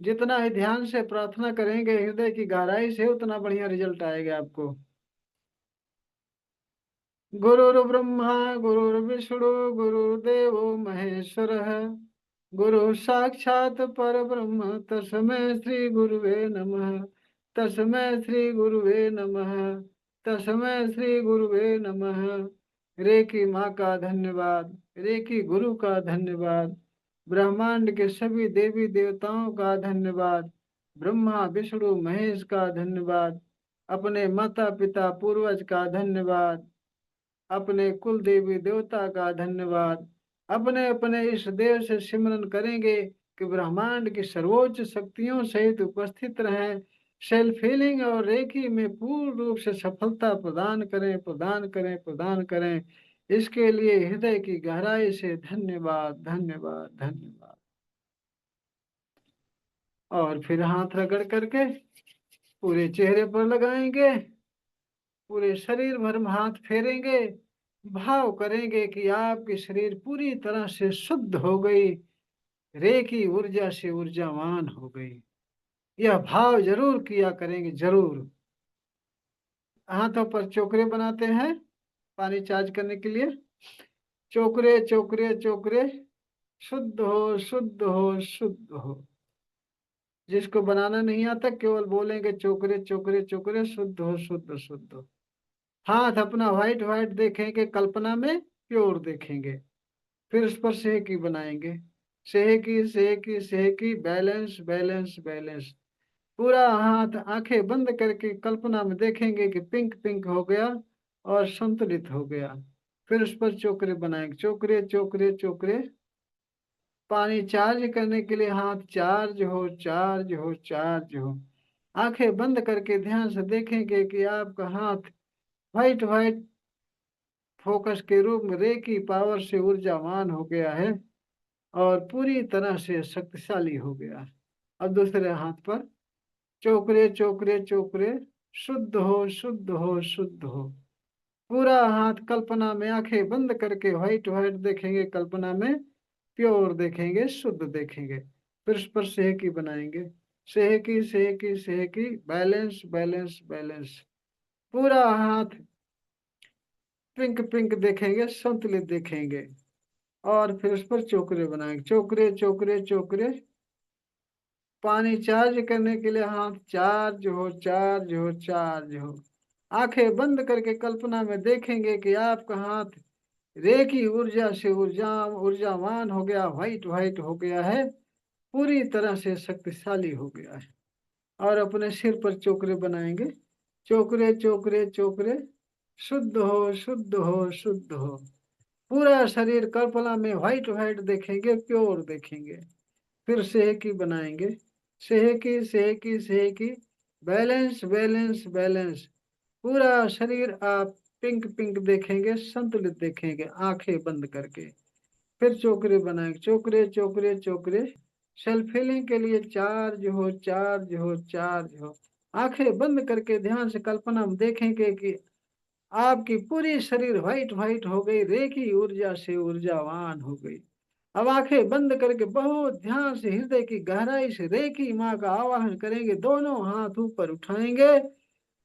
जितना ही ध्यान से प्रार्थना करेंगे हृदय की गहराई से, उतना बढ़िया रिजल्ट आएगा आपको। गुरुर्ब्रह्मा गुरुर्विष्णु गुरुर्देवो महेश्वरः, गुरु साक्षात् परब्रह्म तस्मै श्री गुरुवे नमः। तस्मै श्री गुरुवे नमः। तस्मै श्री गुरुवे नमः। रेकी माँ का धन्यवाद, रेकी गुरु का धन्यवाद, ब्रह्मांड के सभी देवी देवताओं का धन्यवाद, ब्रह्मा विष्णु महेश का धन्यवाद, अपने माता पिता पूर्वज का धन्यवाद, अपने कुल देवी देवता का धन्यवाद। अपने अपने इस देव से सिमरन करेंगे कि ब्रह्मांड की सर्वोच्च शक्तियों सहित उपस्थित रहें, सेल्फ हीलिंग और रेकी में पूर्ण रूप से सफलता प्रदान करें, प्रदान करें, प्रदान करें। इसके लिए हृदय की गहराई से धन्यवाद, धन्यवाद, धन्यवाद। और फिर हाथ रगड़ करके पूरे चेहरे पर लगाएंगे, पूरे शरीर भर में हाथ फेरेंगे, भाव करेंगे कि आपकी शरीर पूरी तरह से शुद्ध हो गई, रेकी ऊर्जा से ऊर्जावान हो गई। यह भाव जरूर किया करेंगे, जरूर। हाथों पर चोकरे बनाते हैं पानी चार्ज करने के लिए। चोकरे चोकरे चोकरे, शुद्ध हो, शुद्ध हो, शुद्ध हो। जिसको बनाना नहीं आता केवल बोलेंगे चोकरे चोकरे चोकरे, शुद्ध हो, शुद्ध, शुद्ध हो। हाथ अपना व्हाइट व्हाइट देखेंगे, कल्पना में प्योर देखेंगे। फिर उस पर सेहकी बनाएंगे, सेहकी सेहकी सेहकी, बैलेंस बैलेंस बैलेंस। पूरा हाथ आंखें बंद करके कल्पना में देखेंगे कि पिंक पिंक हो गया और संतुलित हो गया। फिर उस पर चोकरे बनाएंगे, चोकरे चोकरे चोकरे। पानी चार्ज करने के लिए हाथ चार्ज हो, चार्ज हो, चार्ज हो। आंखें बंद करके ध्यान से देखेंगे कि आपका हाथ व्हाइट व्हाइट फोकस के रूप में रेकी पावर से ऊर्जावान हो गया है और पूरी तरह से शक्तिशाली हो गया। अब दूसरे हाथ पर चोकरे चोकरे चोकरे, शुद्ध हो, शुद्ध हो, शुद्ध हो। पूरा हाथ कल्पना में आंखें बंद करके व्हाइट व्हाइट देखेंगे, कल्पना में प्योर देखेंगे, शुद्ध देखेंगे। फिर उस पर सेहकी बनाएंगे, सेहकी सेहकी सेहकी, बैलेंस बैलेंस बैलेंस। पूरा हाथ पिंक पिंक देखेंगे, संतुलित देखेंगे। और फिर उस पर चोकरे बनाएंगे, चोकरे चोकरे चोकरे। पानी चार्ज करने के लिए हाथ चार्ज हो, चार्ज हो, चार्ज हो। आंखें बंद करके कल्पना में देखेंगे कि आपका हाथ रेखी ऊर्जा से ऊर्जावान हो गया, व्हाइट व्हाइट हो गया है, पूरी तरह से शक्तिशाली हो गया है। और अपने सिर पर चोकरे बनाएंगे, चोकरे चोकरे चोकरे, शुद्ध हो, शुद्ध हो, शुद्ध हो। पूरा शरीर कल्पना में व्हाइट व्हाइट देखेंगे, प्योर देखेंगे। फिर सेहकी बनाएंगे, सेहकी सेहकी सेहकी, बैलेंस बैलेंस बैलेंस। पूरा शरीर आप पिंक पिंक देखेंगे, संतुलित देखेंगे आंखें बंद करके। फिर चोकरे बनाएंगे, चोकरे चोकरे चोकरे। सेल्फ हीलिंग के लिए चार्ज हो, चार्ज हो, चार्ज हो। आंखें बंद करके ध्यान से कल्पना में देखेंगे कि आपकी पूरी शरीर व्हाइट व्हाइट हो गई, रेखी ऊर्जा से ऊर्जावान हो गई। अब आंखें बंद करके बहुत ध्यान से हृदय की गहराई से रेखी माँ का आवाहन करेंगे, दोनों हाथ ऊपर उठाएंगे,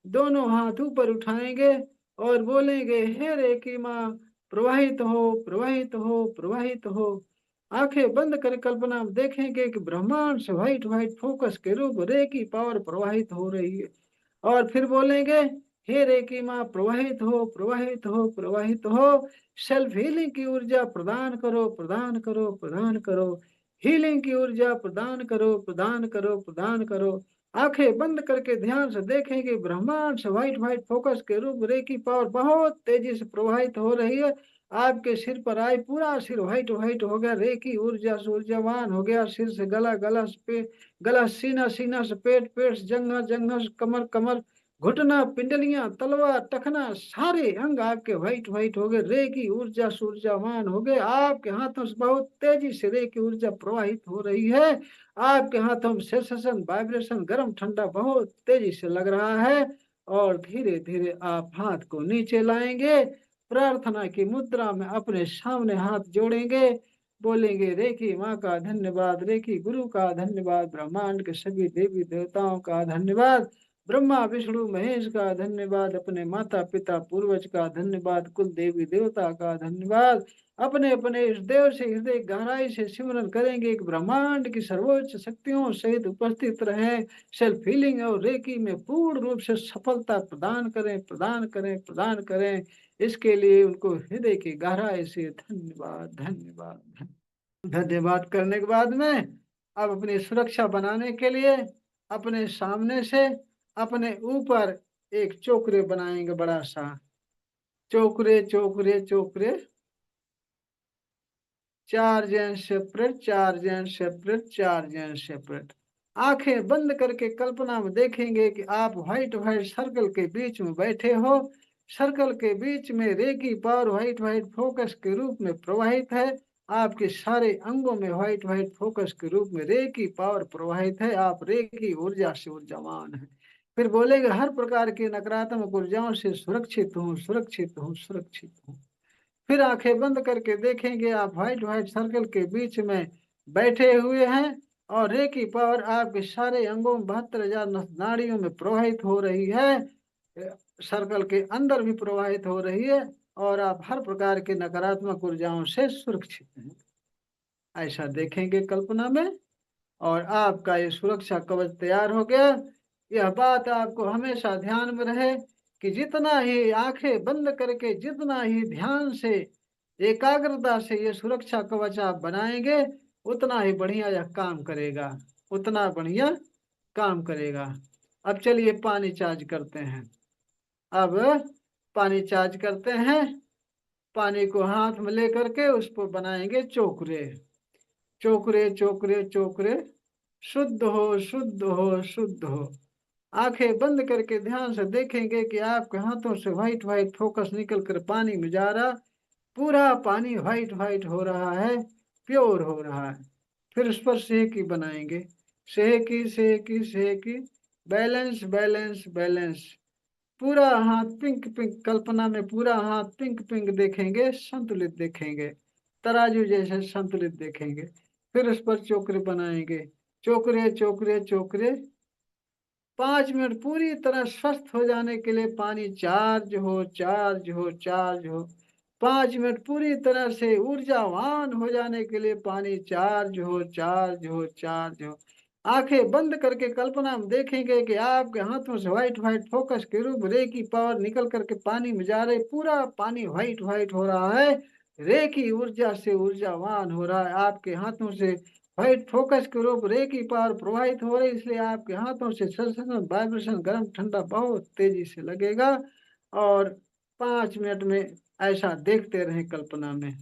दोनों हाथ ऊपर उठाएंगे और बोलेंगे, हे रेखी माँ, प्रवाहित हो, प्रवाहित हो, प्रवाहित हो। आंखें बंद कर कल्पना में देखेंगे कि ब्रह्मांड से व्हाइट व्हाइट फोकस के रूप रेखी पावर प्रवाहित हो रही है। और फिर बोलेंगे, हे रेकी माँ, प्रवाहित हो, प्रवाहित हो, प्रवाहित हो। सेल्फ हीलिंग की ऊर्जा प्रदान करो, प्रदान करो, प्रदान करो। हीलिंग की ऊर्जा प्रदान करो, प्रदान करो, प्रदान करो। आंखें बंद करके ध्यान से देखेंगे ब्रह्मांड से व्हाइट व्हाइट फोकस के रूप रेकी पावर बहुत तेजी से प्रवाहित हो रही है। आपके सिर पर आई, पूरा सिर व्हाइट व्हाइट हो गया, रेकी ऊर्जा से ऊर्जावान हो गया। सिर से गला, गला से पेट, गला सीना, सीना से पेट, पेट से जंघा, जंघा से कमर, कमर घुटना, पिंडलियां, तलवा, टखना, सारे अंग आपके व्हाइट व्हाइट हो गए, रे की ऊर्जा से ऊर्जावान हो गए। आपके हाथों से बहुत तेजी से रे की ऊर्जा प्रवाहित हो रही है। आपके हाथों में सेंसेशन, वाइब्रेशन, गर्म ठंडा बहुत तेजी से लग रहा है। और धीरे धीरे आप हाथ को नीचे लाएंगे, प्रार्थना की मुद्रा में अपने सामने हाथ जोड़ेंगे, बोलेंगे रेखी माँ का धन्यवाद, रेखी गुरु का धन्यवाद, ब्रह्मांड के सभी देवी देवताओं का धन्यवाद, ब्रह्मा विष्णु महेश का धन्यवाद, अपने माता पिता पूर्वज का धन्यवाद, कुल देवी देवता का धन्यवाद। अपने अपने इस देव से हृदय गहराई से सिमरन करेंगे कि ब्रह्मांड की सर्वोच्च शक्तियों सहित उपस्थित रहे, सेल्फ हीलिंग और रेकी में पूर्ण रूप से सफलता प्रदान करें, प्रदान करें, प्रदान करें। इसके लिए उनको हृदय की गहराई से धन्यवाद, धन्यवाद, धन्यवाद करने के बाद में अब अपनी सुरक्षा बनाने के लिए अपने सामने से अपने ऊपर एक चोकरे बनाएंगे, बड़ा सा चोकरे, चोकरे, चोकरे, 4 जन सेपरेट, 4 जन सेपरेट, 4 जन सेपरेट। आंखें बंद करके कल्पना में देखेंगे कि आप व्हाइट व्हाइट सर्कल के बीच में बैठे हो। सर्कल के बीच में Reiki power white white focus के रूप में प्रवाहित है। आपके सारे अंगों में व्हाइट व्हाइट फोकस के रूप में रेकी पावर प्रवाहित है। आप रेकी ऊर्जा से ऊर्जावान है। फिर बोलेंगे हर प्रकार की नकारात्मक ऊर्जाओं से सुरक्षित हूँ, सुरक्षित हूँ, सुरक्षित हूँ। फिर आंखें बंद करके देखेंगे आप व्हाइट व्हाइट सर्कल के बीच में बैठे हुए हैं और रे की पावर आपके सारे अंगों में 72,000 नाड़ियों में प्रवाहित हो रही है। सर्कल के अंदर भी प्रवाहित हो रही है और आप हर प्रकार के नकारात्मक ऊर्जाओं से सुरक्षित हैं। ऐसा देखेंगे कल्पना में और आपका ये सुरक्षा कवच तैयार हो गया। यह बात आपको हमेशा ध्यान में रहे कि जितना ही आंखें बंद करके, जितना ही ध्यान से, एकाग्रता से ये सुरक्षा कवच आप बनाएंगे, उतना ही बढ़िया यह काम करेगा, उतना बढ़िया काम करेगा। अब चलिए पानी चार्ज करते हैं। अब पानी चार्ज करते हैं। पानी को हाथ में लेकर के उस पर बनाएंगे चोकरे, चोकरे, चोकरे, चोकरे। शुद्ध हो, शुद्ध हो, शुद्ध हो। आंखें बंद करके ध्यान से देखेंगे कि आपके हाथों से व्हाइट व्हाइट फोकस निकल कर पानी में जा रहा, पूरा पानी व्हाइट व्हाइट हो रहा है, प्योर हो रहा है। फिर उस पर सेकी बनाएंगे, सेकी, सेकी, सेकी। Balance, balance, balance. पूरा हाथ पिंक पिंक, कल्पना में पूरा हाथ पिंक पिंक देखेंगे, संतुलित देखेंगे, तराजू जैसे संतुलित देखेंगे। फिर उस पर चोकरे बनाएंगे, चोकरे, चोकरे, चोकरे। 5 मिनट पूरी तरह स्वस्थ हो जाने के लिए पानी चार्ज हो, चार्ज हो, चार्ज हो। 5 मिनट पूरी तरह से ऊर्जावान हो जाने के लिए पानी चार्ज हो, चार्ज हो, चार्ज हो। आंखें बंद करके कल्पना में देखेंगे कि आपके हाथों से व्हाइट व्हाइट फोकस के रूप रे की पावर निकल करके पानी में जा रही, पूरा पानी व्हाइट व्हाइट हो रहा है, रे की ऊर्जा से ऊर्जावान हो रहा है। आपके हाथों से व्हाइट फोकस के रूप रे की पावर प्रवाहित हो रही, इसलिए आपके हाथों से सेंसेशन वाइब्रेशन गर्म ठंडा बहुत तेजी से लगेगा। और 5 मिनट में ऐसा देखते रहें कल्पना में।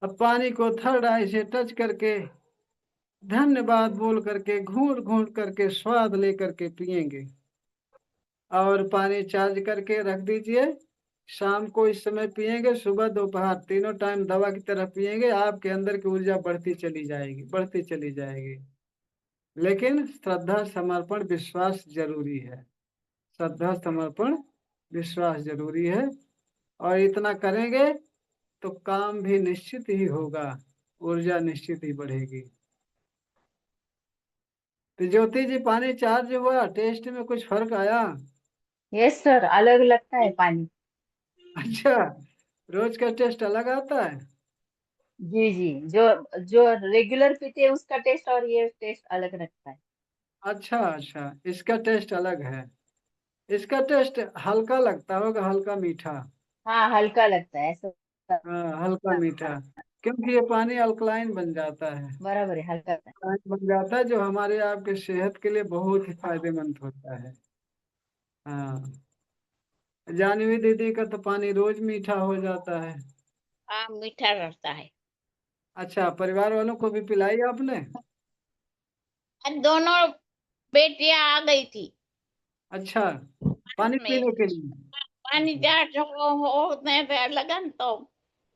अब पानी को थर्ड आई से टच करके धन्यवाद बोल करके घूंट घूंट करके स्वाद लेकर के पिएंगे और पानी चार्ज करके रख दीजिए। शाम को इस समय पिएंगे, सुबह दोपहर तीनों टाइम दवा की तरह पिएंगे। आपके अंदर की ऊर्जा बढ़ती चली जाएगी, बढ़ती चली जाएगी। लेकिन श्रद्धा समर्पण विश्वास जरूरी है, श्रद्धा समर्पण विश्वास जरूरी है। और इतना करेंगे तो काम भी निश्चित ही होगा, ऊर्जा निश्चित ही बढ़ेगी। तो ज्योति जी, पानी चार्ज हुआ, टेस्ट में कुछ फर्क आया? यस सर, अलग लगता है पानी। अच्छा, रोज का टेस्ट अलग आता है? जी जी, जो जो रेगुलर पीते हैं उसका टेस्ट और ये टेस्ट अलग लगता है। अच्छा अच्छा, इसका टेस्ट अलग है। इसका टेस्ट हल्का लगता होगा, हल्का मीठा। हाँ, हल्का लगता है ऐसा। हाँ, हल्का मीठा, क्योंकि ये पानी अल्कलाइन बन जाता है। बराबर है, हल्का लगता है। अल्कलाइन बन जाता है, जो हमारे आपके सेहत के लिए बहुत ही फायदेमंद होता है। हाँ, जानवी दीदी का तो पानी रोज मीठा हो जाता है। हाँ, मीठा रहता है। अच्छा, परिवार वालों को भी पिलाई आपने? आज दोनों बेटियां आ गई थी अच्छा, पानी में। पीने के लिए? पानी चार चको होने पे लगन तो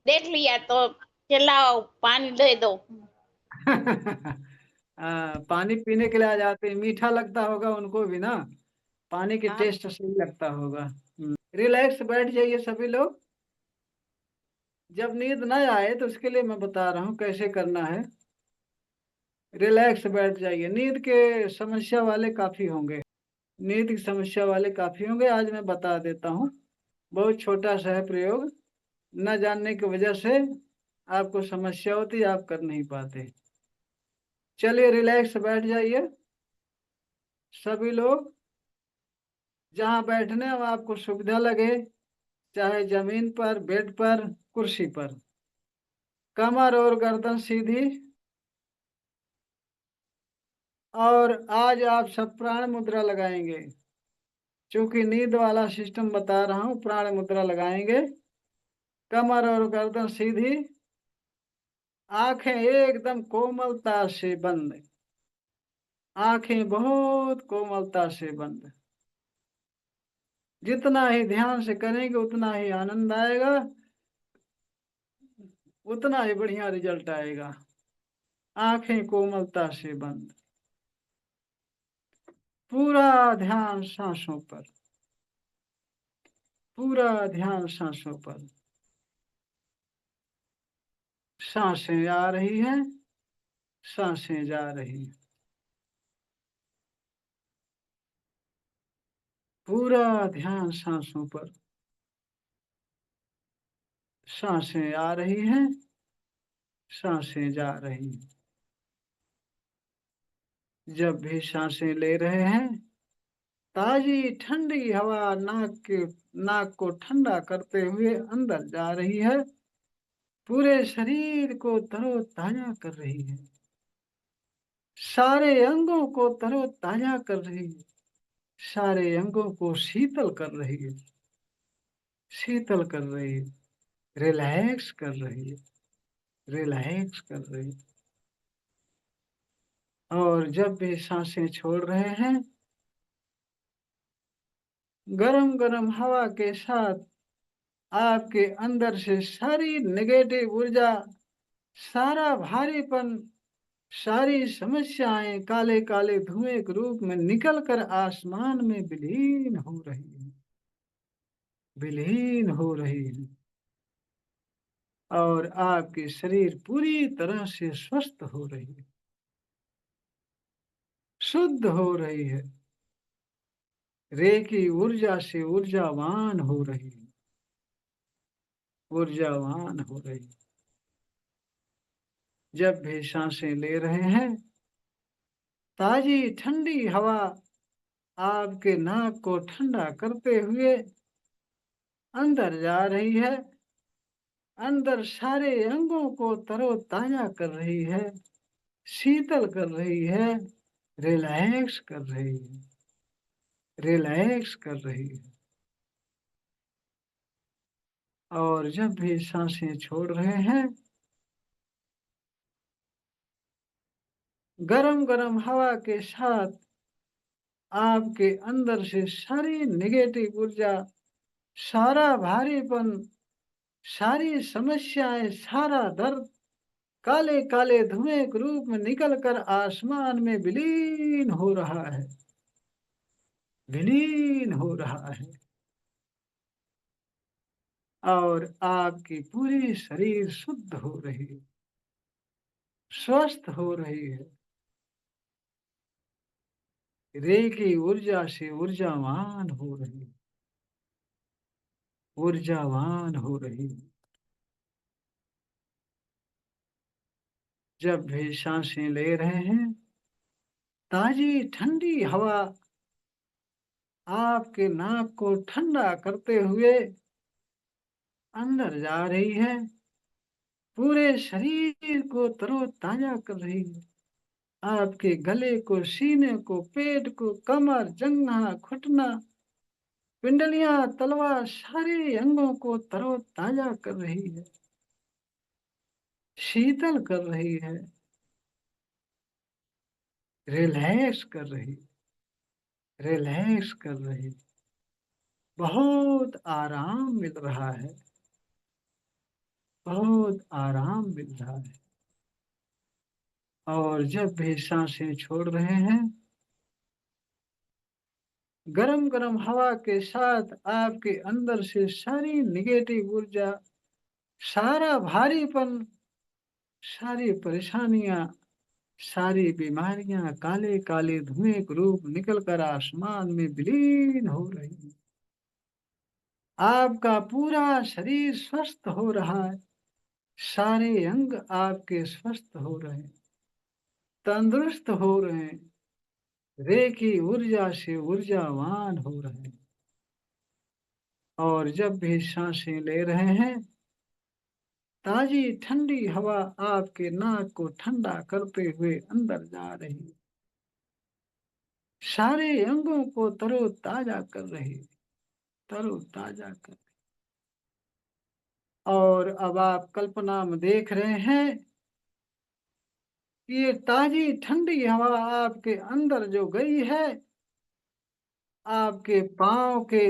देख लिया तो चिल्लाओ पानी दे दो। पानी पीने के लिए आ जाते हैं, मीठा लगता होगा उनको भी ना, पानी की हाँ। टेस्ट सही लगता होगा। रिलैक्स बैठ जाइए सभी लोग। जब नींद ना आए तो उसके लिए मैं बता रहा हूँ कैसे करना है। रिलैक्स बैठ जाइए, नींद के समस्या वाले काफी होंगे। नींद की समस्या वाले काफी होंगे, आज मैं बता देता हूँ। बहुत छोटा सा है प्रयोग, न जानने की वजह से आपको समस्या होती है, आप कर नहीं पाते। चलिए, रिलैक्स बैठ जाइए सभी लोग। जहाँ बैठने अब आपको सुविधा लगे, चाहे जमीन पर, बेड पर, कुर्सी पर। कमर और गर्दन सीधी। और आज आप सब प्राण मुद्रा लगाएंगे। चूंकि नींद वाला सिस्टम बता रहा हूँ, प्राण मुद्रा लगाएंगे। कमर और गर्दन सीधी, आंखें एकदम कोमलता से बंद। आंखें बहुत कोमलता से बंद। जितना ही ध्यान से करेंगे उतना ही आनंद आएगा, उतना ही बढ़िया रिजल्ट आएगा। आंखें कोमलता से बंद। पूरा ध्यान सांसों पर। पूरा ध्यान सांसों पर। सांसें आ रही हैं, सांसें जा रही हैं। पूरा ध्यान सांसों पर। सांसें आ रही हैं, सांसें जा रही हैं। जब भी सांसें ले रहे हैं, ताजी ठंडी हवा नाक को ठंडा करते हुए अंदर जा रही है। पूरे शरीर को तरोताजा कर रही है। सारे अंगों को तरोताजा कर रही है। सारे अंगों को शीतल कर रही है। शीतल कर रही है। रिलैक्स कर रही है। रिलैक्स कर रही है। और जब भी सांसें छोड़ रहे हैं, गरम गरम हवा के साथ आपके अंदर से सारी नेगेटिव ऊर्जा, सारा भारीपन, सारी समस्याएं काले काले धुएं के रूप में निकल कर आसमान में विलीन हो रही है। विलीन हो रही है। और आपकी शरीर पूरी तरह से स्वस्थ हो रही है। शुद्ध हो रही है। रेकी ऊर्जा से ऊर्जावान हो रही है। ऊर्जावान हो रही है। जब भी सांसें ले रहे हैं, ताजी ठंडी हवा आपके नाक को ठंडा करते हुए अंदर जा रही है। अंदर सारे अंगों को तरोताजा कर रही है। शीतल कर रही है। रिलैक्स कर रही है। रिलैक्स कर रही है। और जब भी सांसें छोड़ रहे हैं, गरम गरम हवा के साथ आपके अंदर से सारी नेगेटिव ऊर्जा, सारा भारीपन, सारी समस्याएं, सारा दर्द काले काले धुएं के रूप में निकलकर आसमान में विलीन हो रहा है। विलीन हो रहा है। और आपकी पूरी शरीर शुद्ध हो रही है। स्वस्थ हो रही है। रे की ऊर्जा से ऊर्जावान हो रही, ऊर्जावान हो रही। जब भी सांसें ले रहे हैं, ताजी ठंडी हवा आपके नाक को ठंडा करते हुए अंदर जा रही है, पूरे शरीर को तरोताजा कर रही है। आपके गले को, सीने को, पेट को, कमर, जंघा, घुटना, पिंडलियां, तलवार, सारे अंगों को तरोताजा कर रही है, शीतल कर रही है, रिलैक्स कर रही, रिलैक्स कर रही। बहुत आराम मिल रहा है, बहुत आराम मिल रहा है। और जब भी सांसें छोड़ रहे हैं, गरम गरम हवा के साथ आपके अंदर से सारी निगेटिव ऊर्जा, सारा भारीपन, सारी परेशानियां, सारी बीमारियां काले काले धुएं के रूप निकल कर आसमान में विलीन हो रही हैं। आपका पूरा शरीर स्वस्थ हो रहा है, सारे अंग आपके स्वस्थ हो रहे हैं, तंदुरुस्त हो रहे हैं, रे की ऊर्जा से ऊर्जावान हो रहे हैं। और जब भी सांसें ले रहे हैं, ताजी ठंडी हवा आपके नाक को ठंडा करते हुए अंदर जा रही है, सारे अंगों को तरोताजा कर रही है, तरोताजा कर। और अब आप कल्पना में देख रहे हैं कि ये ताजी ठंडी हवा आपके अंदर जो गई है, आपके पांव के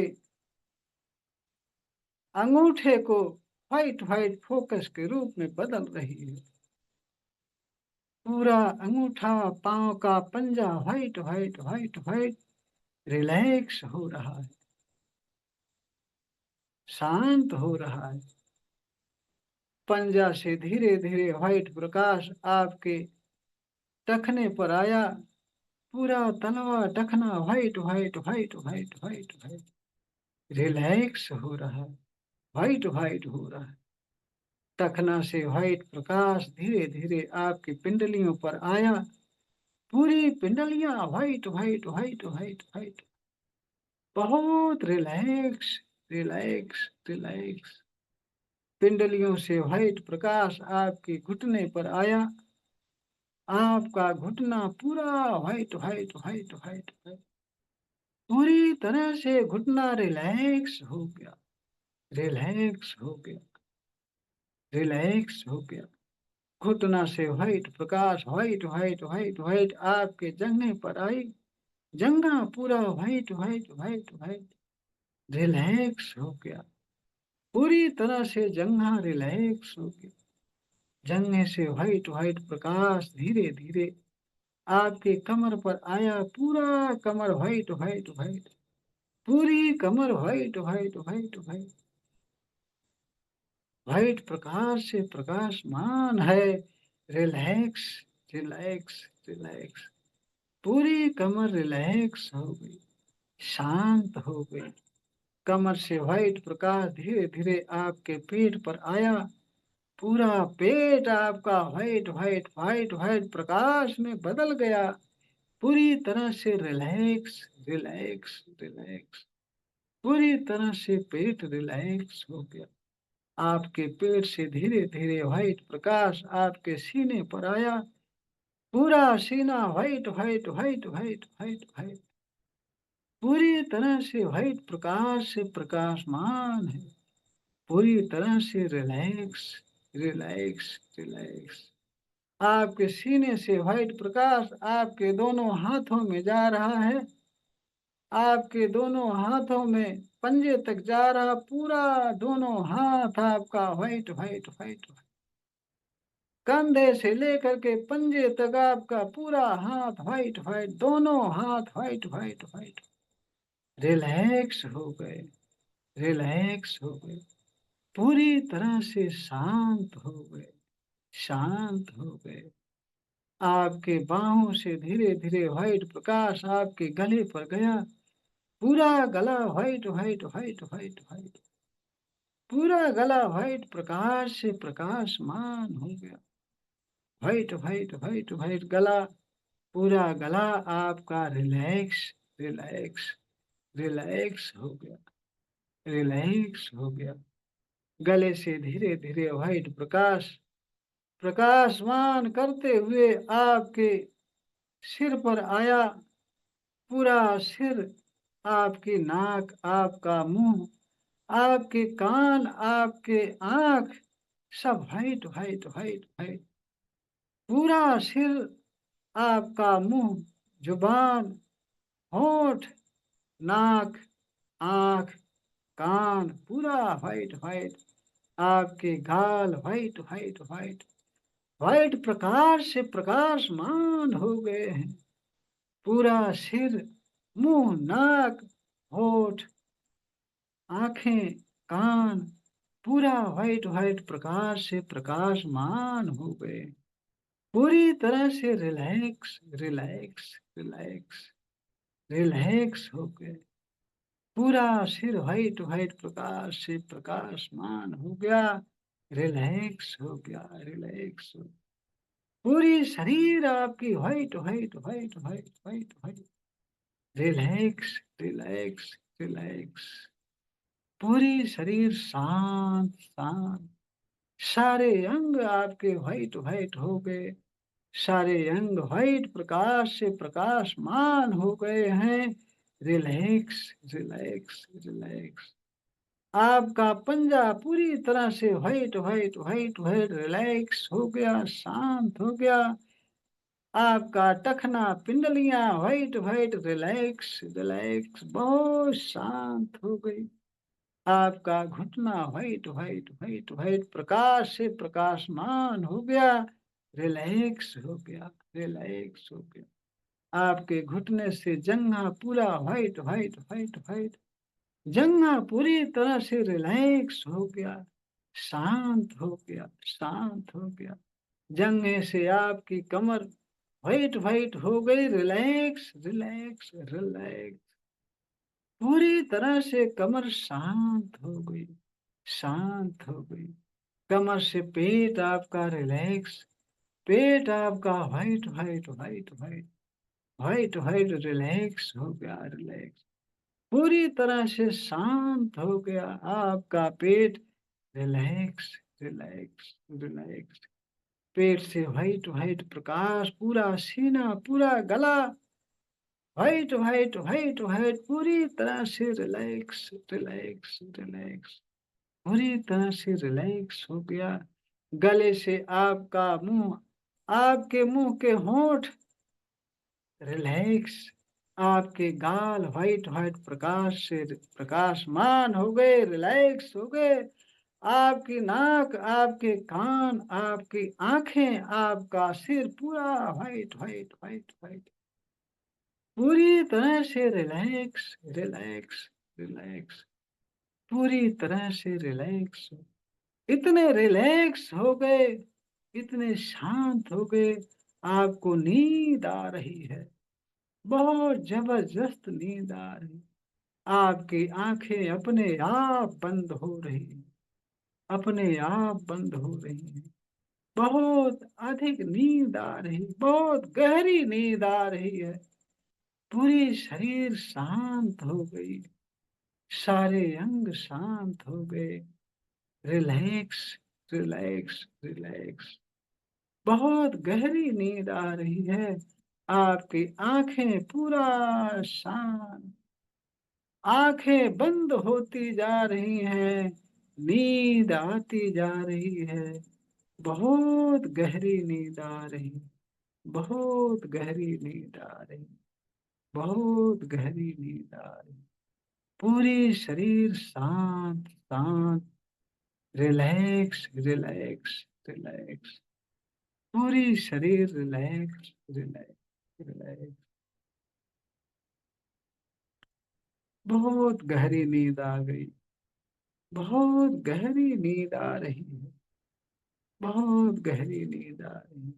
अंगूठे को व्हाइट व्हाइट फोकस के रूप में बदल रही है। पूरा अंगूठा, पांव का पंजा white white white white relax हो रहा है, शांत हो रहा है। पंजा से धीरे धीरे व्हाइट प्रकाश आपके टखने पर आया, पूरा तलवा टखना white white white white white white relax हो रहा है, व्हाइट व्हाइट हो रहा है। टखना से व्हाइट प्रकाश धीरे धीरे आपकी पिंडलियों पर आया, पूरी पिंडलियां white white white white white, बहुत रिलैक्स, रिलैक्स, रिलैक्स। पिंडलियों से व्हाइट प्रकाश आपके घुटने पर आया, आपका घुटना पूरा white white white white white, पूरी तरह से घुटना रिलैक्स हो गया, रिलैक्स हो गया, रिलैक्स हो गया। घुटना से व्हाइट प्रकाश व्हाइट व्हाइट व्हाइट व्हाइट आपके जंघे पर आई, जंघा पूरा white white white white relax हो गया, पूरी तरह से जंघा रिलैक्स हो गया। जंघे से व्हाइट व्हाइट प्रकाश धीरे धीरे आपके कमर पर आया, पूरा कमर व्हाइट व्हाइट व्हाइट, पूरी कमर white white white white white प्रकाश से प्रकाशमान है। Relax, relax, relax. पूरी कमर रिलैक्स हो गई, शांत हो गई। कमर से व्हाइट प्रकाश धीरे धीरे आपके पेट पर आया, पूरा पेट आपका व्हाइट व्हाइट व्हाइट व्हाइट प्रकाश में बदल गया, पूरी तरह से रिलैक्स, रिलैक्स, रिलैक्स। पूरी तरह से पेट रिलैक्स हो गया। आपके पेट से धीरे धीरे व्हाइट प्रकाश आपके सीने पर आया, पूरा सीना white white white white white white, पूरी तरह से व्हाइट प्रकाश से प्रकाशमान है, पूरी तरह से रिलैक्स, रिलैक्स, रिलैक्स। आपके सीने से व्हाइट प्रकाश आपके दोनों हाथों में जा रहा है, आपके दोनों हाथों में पंजे तक जा रहा, पूरा दोनों हाथ आपका व्हाइट व्हाइट व्हाइट, कंधे से लेकर के पंजे तक आपका पूरा हाथ व्हाइट व्हाइट, दोनों हाथ व्हाइट व्हाइट व्हाइट रिलैक्स हो गए, रिलैक्स हो गए, पूरी तरह से शांत हो गए, शांत हो गए। आपके बाहों से धीरे धीरे व्हाइट प्रकाश आपके गले पर गया। पूरा गला white white white white white, पूरा गला व्हाइट प्रकाश से प्रकाशमान हो गया। व्हाइट व्हाइट व्हाइट व्हाइट गला, पूरा गला आपका रिलैक्स रिलैक्स रिलैक्स हो गया, रिलैक्स हो गया। गले से धीरे धीरे व्हाइट प्रकाश प्रकाशमान करते हुए आपके सिर पर आया। पूरा सिर, आपकी नाक, आपका मुंह, आपके कान, आपके आंख, सब व्हाइट व्हाइट व्हाइट व्हाइट। पूरा सिर, आपका मुंह, जुबान, होंठ, नाक, आंख, कान, पूरा व्हाइट व्हाइट। आपके गाल व्हाइट व्हाइट व्हाइट व्हाइट प्रकाश से प्रकाशमान हो गए हैं। पूरा सिर, मुंह, नाक, होठ, आंखें, कान, पूरा व्हाइट व्हाइट प्रकाश से प्रकाशमान हो गए। पूरी तरह से रिलैक्स रिलैक्स रिलैक्स रिलैक्स हो गए। पूरा सिर व्हाइट व्हाइट प्रकाश से प्रकाशमान हो गया, रिलैक्स हो गया, रिलैक्स हो। पूरी शरीर आपकी white white white white white white, relax relax relax. पूरी शरीर शांत शांत। सारे अंग आपके व्हाइट व्हाइट हो गए। सारे अंग व्हाइट प्रकाश से प्रकाशमान हो गए हैं। Relax relax relax. आपका पंजा पूरी तरह से white white white white relax हो गया, शांत हो गया। आपका टखना, पिंडलियां व्हाइट व्हाइट रिलैक्स रिलैक्स, बहुत शांत हो गई। आपका घुटना व्हाइट व्हाइट व्हाइट व्हाइट प्रकाश से प्रकाशमान हो गया, रिलैक्स हो गया, रिलैक्स हो गया। आपके घुटने से जंघा पूरा व्हाइट व्हाइट व्हाइट व्हाइट, जंघा पूरी तरह से रिलैक्स हो गया, शांत हो गया, शांत हो गया। जंघे से आपकी कमर व्हाइट व्हाइट हो गई, रिलैक्स रिलैक्स रिलैक्स। पूरी तरह से कमर शांत हो गई, शांत हो गई। कमर से पेट आपका रिलैक्स, पेट आपका white white white white white white relax हो गया, रिलैक्स। पूरी तरह से शांत हो गया आपका पेट, रिलैक्स रिलैक्स रिलैक्स। पेट से व्हाइट व्हाइट प्रकाश, पूरा सीना, पूरा गला व्हाइट व्हाइट व्हाइट व्हाइट, पूरी तरह से रिलैक्स रिलैक्स रिलैक्स, पूरी तरह से रिलैक्स हो गया। गले से आपका मुंह, आपके मुंह के होंठ रिलैक्स। आपके गाल व्हाइट व्हाइट प्रकाश से प्रकाशमान हो गए, रिलैक्स हो गए। आपकी नाक, आपके कान, आपकी आंखें, आपका सिर पूरा व्हाइट व्हाइट व्हाइट व्हाइट, पूरी तरह से रिलैक्स रिलैक्स रिलैक्स, पूरी तरह से रिलैक्स। इतने रिलैक्स हो गए, इतने शांत हो गए, आपको नींद आ रही है, बहुत जबरदस्त नींद आ रही। आपकी आंखें अपने आप बंद हो रही हैं, अपने आप बंद हो रही हैं। बहुत अधिक नींद आ रही, बहुत गहरी नींद आ रही है। पूरी शरीर शांत हो गई, सारे अंग शांत हो गए, रिलैक्स रिलैक्स रिलैक्स। बहुत गहरी नींद आ रही है। आपकी आंखें पूरा शांत, आंखें बंद होती जा रही हैं, नींद आती जा रही है। बहुत गहरी नींद आ रही, बहुत गहरी नींद आ रही, बहुत गहरी नींद आ रही। पूरी शरीर शांत शांत, रिलैक्स रिलैक्स रिलैक्स, पूरी शरीर रिलैक्स रिलैक्स रिलैक्स। बहुत गहरी नींद आ गई, बहुत गहरी नींद आ रही है, बहुत गहरी नींद आ रही है।